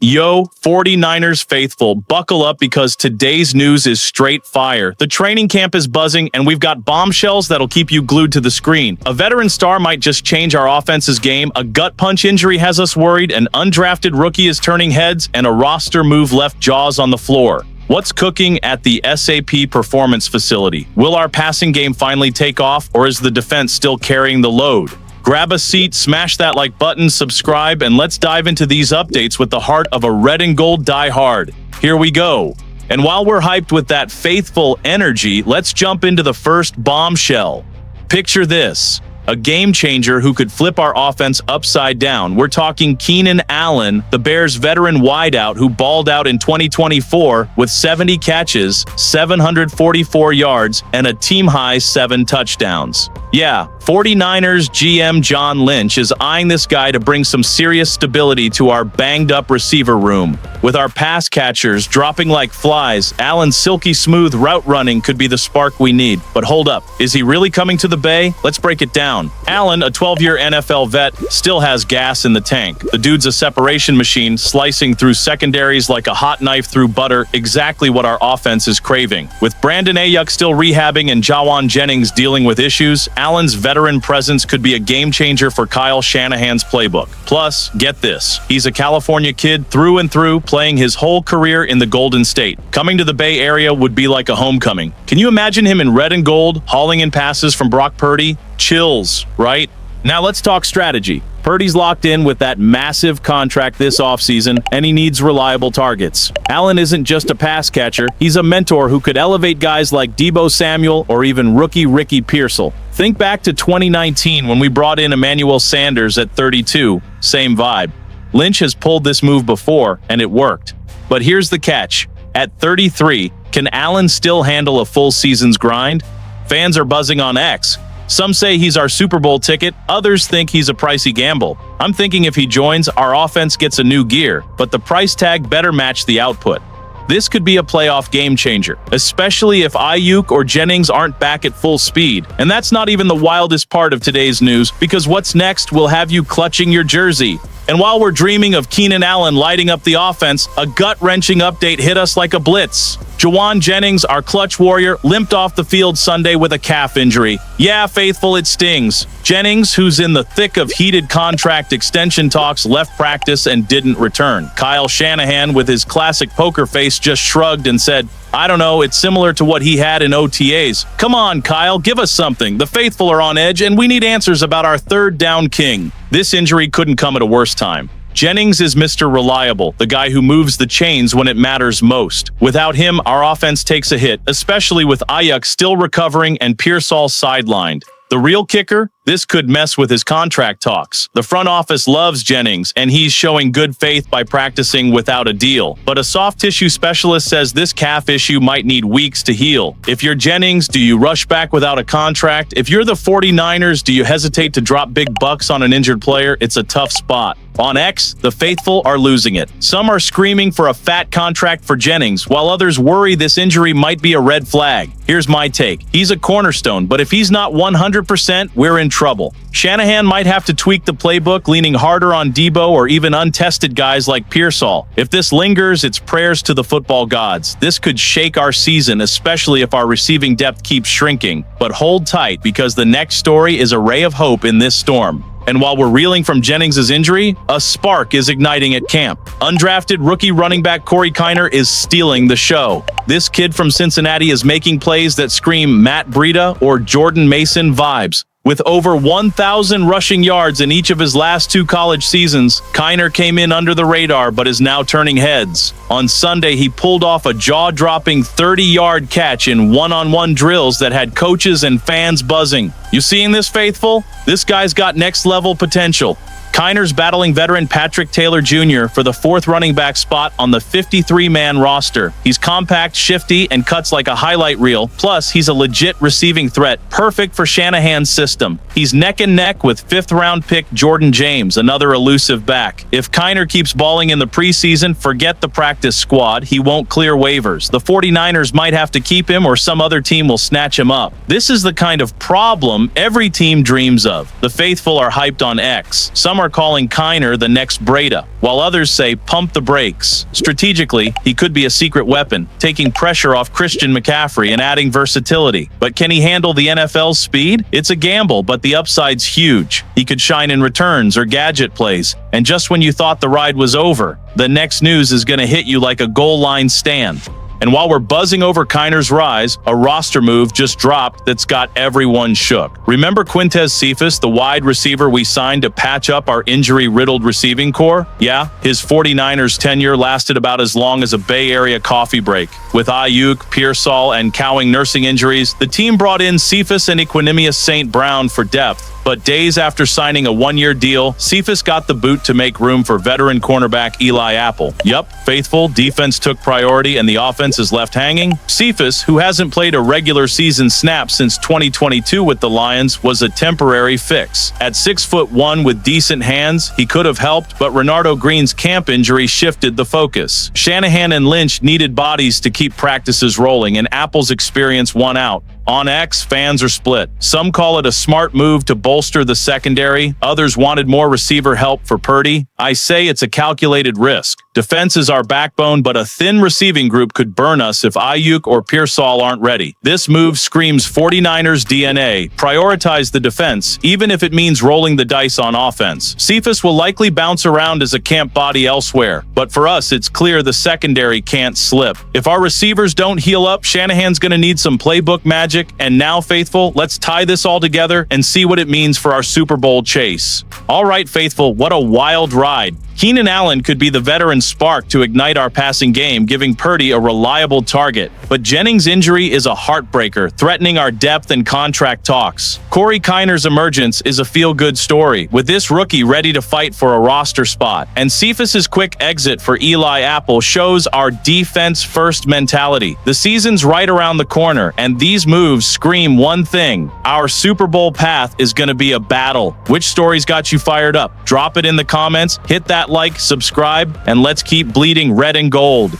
Yo, 49ers faithful, buckle up because today's news is straight fire. The training camp is buzzing, and we've got bombshells that'll keep you glued to the screen. A veteran star might just change our offense's game, a gut punch injury has us worried, an undrafted rookie is turning heads, and a roster move left jaws on the floor. What's cooking at the SAP Performance Facility? Will our passing game finally take off, or is the defense still carrying the load? Grab a seat, smash that like button, subscribe, and let's dive into these updates with the heart of a red and gold diehard. Here we go. And while we're hyped with that faithful energy, let's jump into the first bombshell. Picture this. A game changer who could flip our offense upside down. We're talking Keenan Allen, the Bears' veteran wideout who balled out in 2024 with 70 catches, 744 yards, and a team-high 7 touchdowns. Yeah, 49ers GM John Lynch is eyeing this guy to bring some serious stability to our banged-up receiver room. With our pass catchers dropping like flies, Allen's silky smooth route running could be the spark we need. But hold up, is he really coming to the Bay? Let's break it down. Allen, a 12-year NFL vet, still has gas in the tank. The dude's a separation machine, slicing through secondaries like a hot knife through butter, exactly what our offense is craving. With Brandon Ayuk still rehabbing and Jawan Jennings dealing with issues, Allen's veteran presence could be a game-changer for Kyle Shanahan's playbook. Plus, get this, he's a California kid through and through, playing his whole career in the Golden State. Coming to the Bay Area would be like a homecoming. Can you imagine him in red and gold, hauling in passes from Brock Purdy? Chills, right? Now let's talk strategy. Purdy's locked in with that massive contract this offseason, and he needs reliable targets. Allen isn't just a pass catcher, he's a mentor who could elevate guys like Deebo Samuel or even rookie Ricky Pearsall. Think back to 2019 when we brought in Emmanuel Sanders at 32, same vibe. Lynch has pulled this move before, and it worked. But here's the catch. At 33, can Allen still handle a full season's grind? Fans are buzzing on X. Some say he's our Super Bowl ticket, others think he's a pricey gamble. I'm thinking if he joins, our offense gets a new gear, but the price tag better match the output. This could be a playoff game changer, especially if Ayuk or Jennings aren't back at full speed. And that's not even the wildest part of today's news, because what's next will have you clutching your jersey. And while we're dreaming of Keenan Allen lighting up the offense, a gut-wrenching update hit us like a blitz. Jawan Jennings, our clutch warrior, limped off the field Sunday with a calf injury. Yeah, faithful, it stings. Jennings, who's in the thick of heated contract extension talks, left practice and didn't return. Kyle Shanahan, with his classic poker face, just shrugged and said, I don't know, it's similar to what he had in OTAs. Come on, Kyle, give us something. The faithful are on edge, and we need answers about our third down king. This injury couldn't come at a worse time. Jennings is Mr. Reliable, the guy who moves the chains when it matters most. Without him, our offense takes a hit, especially with Ayuk still recovering and Pearsall sidelined. The real kicker? This could mess with his contract talks. The front office loves Jennings, and he's showing good faith by practicing without a deal. But a soft tissue specialist says this calf issue might need weeks to heal. If you're Jennings, do you rush back without a contract? If you're the 49ers, do you hesitate to drop big bucks on an injured player? It's a tough spot. On X, the faithful are losing it. Some are screaming for a fat contract for Jennings, while others worry this injury might be a red flag. Here's my take. He's a cornerstone, but if he's not 100%, we're in trouble. Shanahan might have to tweak the playbook, leaning harder on Deebo or even untested guys like Pearsall. If this lingers, it's prayers to the football gods. This could shake our season, especially if our receiving depth keeps shrinking. But hold tight, because the next story is a ray of hope in this storm. And while we're reeling from Jennings' injury, a spark is igniting at camp. Undrafted rookie running back Cory Ker is stealing the show. This kid from Cincinnati is making plays that scream Matt Breida or Jordan Mason vibes. With over 1,000 rushing yards in each of his last 2 college seasons, Ker came in under the radar but is now turning heads. On Sunday, he pulled off a jaw-dropping 30-yard catch in one-on-one drills that had coaches and fans buzzing. You seeing this, faithful? This guy's got next-level potential. Ker's battling veteran Patrick Taylor Jr. for the 4th running back spot on the 53-man roster. He's compact, shifty, and cuts like a highlight reel. Plus, he's a legit receiving threat, perfect for Shanahan's system. He's neck and neck with 5th-round pick Jordan James, another elusive back. If Ker keeps balling in the preseason, forget the practice squad. He won't clear waivers. The 49ers might have to keep him, or some other team will snatch him up. This is the kind of problem every team dreams of. The faithful are hyped on X. Some Some are calling Kiner the next Breda, while others say pump the brakes. Strategically, he could be a secret weapon, taking pressure off Christian McCaffrey and adding versatility. But can he handle the NFL's speed? It's a gamble, but the upside's huge. He could shine in returns or gadget plays, and just when you thought the ride was over, the next news is going to hit you like a goal line stand. And while we're buzzing over Kiner's rise, a roster move just dropped that's got everyone shook. Remember Quintez Cephas, the wide receiver we signed to patch up our injury-riddled receiving core? Yeah, his 49ers tenure lasted about as long as a Bay Area coffee break. With Ayuk, Pearsall, and cowing nursing injuries, the team brought in Cephas and Equanimous St. Brown for depth. But days after signing a one-year deal, Cephas got the boot to make room for veteran cornerback Eli Apple. Yup, faithful, defense took priority and the offense is left hanging. Cephas, who hasn't played a regular season snap since 2022 with the Lions, was a temporary fix. At 6'1" with decent hands, he could have helped, but Renardo Green's camp injury shifted the focus. Shanahan and Lynch needed bodies to keep practices rolling, and Apple's experience won out. On X, fans are split. Some call it a smart move to bolster the secondary. Others wanted more receiver help for Purdy. I say it's a calculated risk. Defense is our backbone, but a thin receiving group could burn us if Ayuk or Pearsall aren't ready. This move screams 49ers DNA. Prioritize the defense, even if it means rolling the dice on offense. Cephas will likely bounce around as a camp body elsewhere, but for us, it's clear the secondary can't slip. If our receivers don't heal up, Shanahan's going to need some playbook magic. And now, faithful, let's tie this all together and see what it means for our Super Bowl chase. All right, faithful, what a wild ride. Keenan Allen could be the veteran spark to ignite our passing game, giving Purdy a reliable target. But Jennings' injury is a heartbreaker, threatening our depth and contract talks. Cory Ker's emergence is a feel-good story, with this rookie ready to fight for a roster spot. And Cephas's quick exit for Eli Apple shows our defense-first mentality. The season's right around the corner, and these moves scream one thing: our Super Bowl path is going to be a battle. Which stories got you fired up? Drop it in the comments, hit that like, subscribe, and let's keep bleeding red and gold.